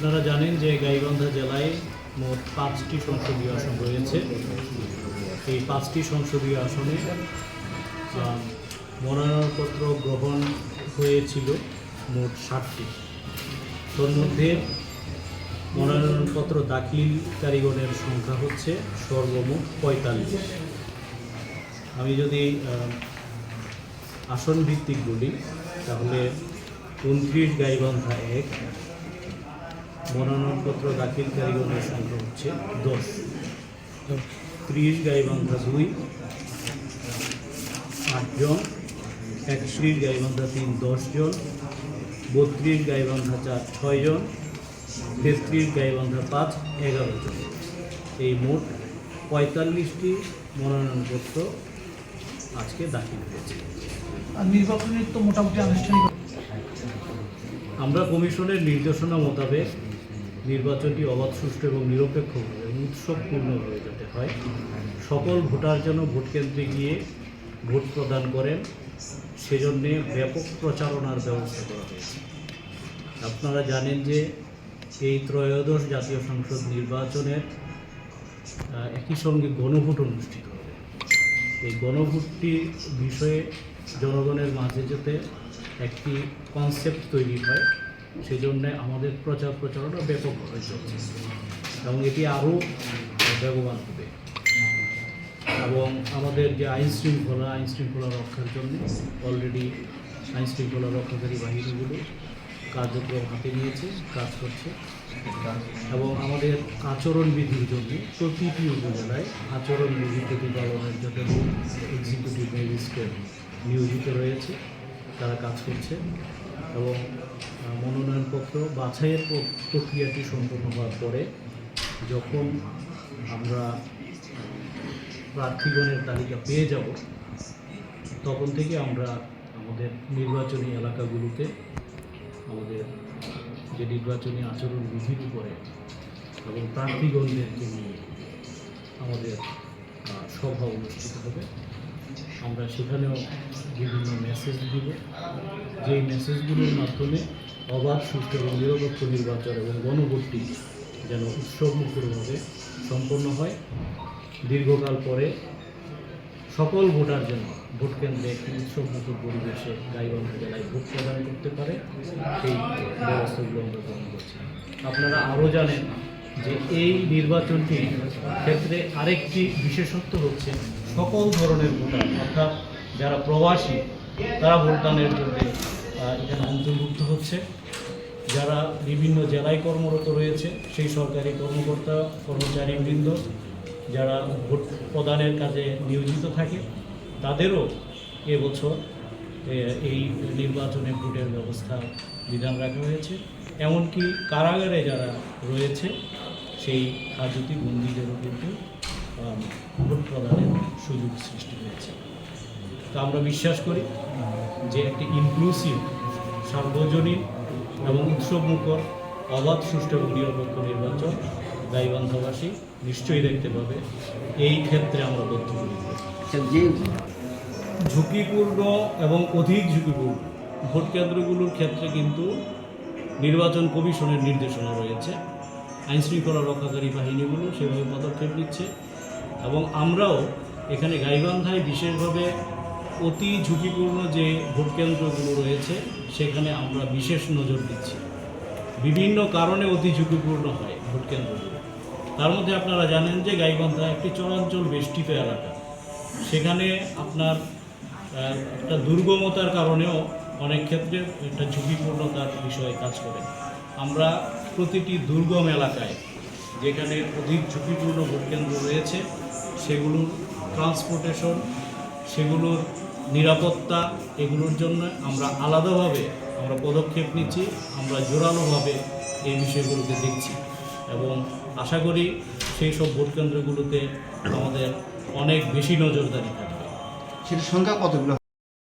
আপনারা জানেন যে গাইবান্ধা জেলায় মোট 5টি সংসদীয় আসন রয়েছে। এই 5টি সংসদীয় আসনে মনোনয়নপত্র গ্রহণ হয়েছিল মোট 60টি। তোর মধ্যে মনোনয়নপত্র দাখিলকারীগণের সংখ্যা হচ্ছে সর্বমোট 45। আমি যদি আসন ভিত্তিক বলি তাহলে 29 গাইবান্ধা 1, মনোনয়নপত্র দাখিলকারীগণের সংখ্যা হচ্ছে 10। 30 গাইবান্ধা 2, 8 জন। 31 গাইবান্ধা 3, 10 জন। 32 গাইবান্ধা 4, 6 জন। 33 গাইবান্ধা 5, 11 জন। এই মোট 45টি মনোনয়নপত্র আজকে দাখিল হয়েছে। আর নির্বাচনের তো মোটামুটি আনুষ্ঠানিক আমরা কমিশনের নির্দেশনা মোতাবেক নির্বাচনটি অবাধ, সুষ্ঠু এবং নিরপেক্ষভাবে উৎসবপূর্ণভাবে যাতে হয়, সকল ভোটার যেন ভোট কেন্দ্রে গিয়ে ভোট প্রদান করেন, সেজন্যে ব্যাপক প্রচারণার ব্যবস্থা করা হয়েছে। আপনারা জানেন যে এই ত্রয়োদশ জাতীয় সংসদ নির্বাচনের একই সঙ্গে গণভোট অনুষ্ঠিত হবে। এই গণভোটটি বিষয়ে জনগণের মাঝে যাতে একটি কনসেপ্ট তৈরি হয়, সেজন্য আমাদের প্রচারণা ব্যাপকভাবে চলছে এবং এটি আরও বেগবান হবে। এবং আমাদের যে আইন শৃঙ্খলা রক্ষার জন্য অলরেডি আইন শৃঙ্খলা রক্ষাকারী বাহিনীগুলো কার্যক্রম হাতে নিয়েছে, কাজ করছে। এবং আমাদের আচরণবিধির জন্য প্রতিটি উপজেলায় আচরণবিধি প্রতিপালনের জন্য এক্সিকিউটিভ ম্যাজিস্ট্রেট নিয়োজিত রয়েছে, তারা কাজ করছে। এবং মনোনয়নপত্র বাছাইয়ের প্রক্রিয়াটি সম্পন্ন হওয়ার পরে যখন আমরা প্রার্থীগণের তালিকা পেয়ে যাব, তখন থেকে আমরা আমাদের নির্বাচনী এলাকাগুলোতে আমাদের যে নির্বাচনী আচরণ বিধির উপরে এবং প্রার্থীগণদেরকে নিয়ে আমাদের সভা অনুষ্ঠিত হবে। আমরা সেখানেও বিভিন্ন মেসেজ দিব, যেই মেসেজগুলোর মাধ্যমে অবাধ, সুষ্ঠু এবং নিরপেক্ষ নির্বাচন এবং গণভোটটি যেন উৎসবমুখরভাবে সম্পন্ন হয়। দীর্ঘকাল পরে সকল ভোটার যেন ভোট কেন্দ্রে একটি উৎসবমুখর পরিবেশে গাইবান্ধা জেলায় ভোট প্রদান করতে পারে, সেই ব্যবস্থাগুলো আমরা গ্রহণ করছি। আপনারা আরও জানেন যে এই নির্বাচনটির ক্ষেত্রে আরেকটি বিশেষত্ব হচ্ছে সকল ধরনের ভোটার, অর্থাৎ যারা প্রবাসী তারা ভোটদানের জন্য এখানে অন্তর্ভুক্ত হচ্ছে। যারা বিভিন্ন জেলায় কর্মরত রয়েছে সেই সরকারি কর্মকর্তা কর্মচারীবৃন্দ যারা ভোট প্রদানের কাজে নিয়োজিত থাকে, তাদেরও এবছর এই নির্বাচনে ভোটের ব্যবস্থা বিধান রাখা হয়েছে। এমনকি কারাগারে যারা রয়েছে সেই হাজতি বন্দীদেরও কিন্তু ভোট প্রদানের সুযোগ সৃষ্টি হয়েছে। তো আমরা বিশ্বাস করি যে একটি ইনক্লুসিভ, সার্বজনীন এবং উৎসবমুখর, অবাধ, সুষ্ঠু এবং নিরপেক্ষ নির্বাচন গাইবান্ধাবাসী নিশ্চয়ই দেখতে পাবে। এই ক্ষেত্রে আমরা বদ্ধপরিকর। ঝুঁকিপূর্ণ এবং অধিক ঝুঁকিপূর্ণ ভোট কেন্দ্রগুলোর ক্ষেত্রে কিন্তু নির্বাচন কমিশনের নির্দেশনা রয়েছে। আইনশৃঙ্খলা রক্ষাকারী বাহিনীগুলো সেভাবে পদক্ষেপ নিচ্ছে এবং আমরাও এখানে গাইবান্ধায় বিশেষভাবে অতি ঝুঁকিপূর্ণ যে ভোট কেন্দ্রগুলো রয়েছে সেখানে আমরা বিশেষ নজর দিচ্ছি। বিভিন্ন কারণে অতি ঝুঁকিপূর্ণ হয় ভোট কেন্দ্রগুলো। তার মধ্যে আপনারা জানেন যে গাইবান্ধা একটি চরাঞ্চল বেষ্টিত এলাকা, সেখানে আপনার একটা দুর্গমতার কারণেও অনেক ক্ষেত্রে একটা ঝুঁকিপূর্ণতার বিষয়ে কাজ করে। আমরা প্রতিটি দুর্গম এলাকায় যেখানে অধিক ঝুঁকিপূর্ণ ভোটকেন্দ্র রয়েছে সেগুলোর ট্রান্সপোর্টেশন, সেগুলোর নিরাপত্তা, এগুলোর জন্য আমরা আলাদাভাবে পদক্ষেপ নিচ্ছি। আমরা জোরালোভাবে এই বিষয়গুলোকে দেখছি এবং আশা করি সেই সব ভোটকেন্দ্রগুলোতে আমাদের অনেক বেশি নজরদারি থাকবে। সেটার সংখ্যা কতগুলো?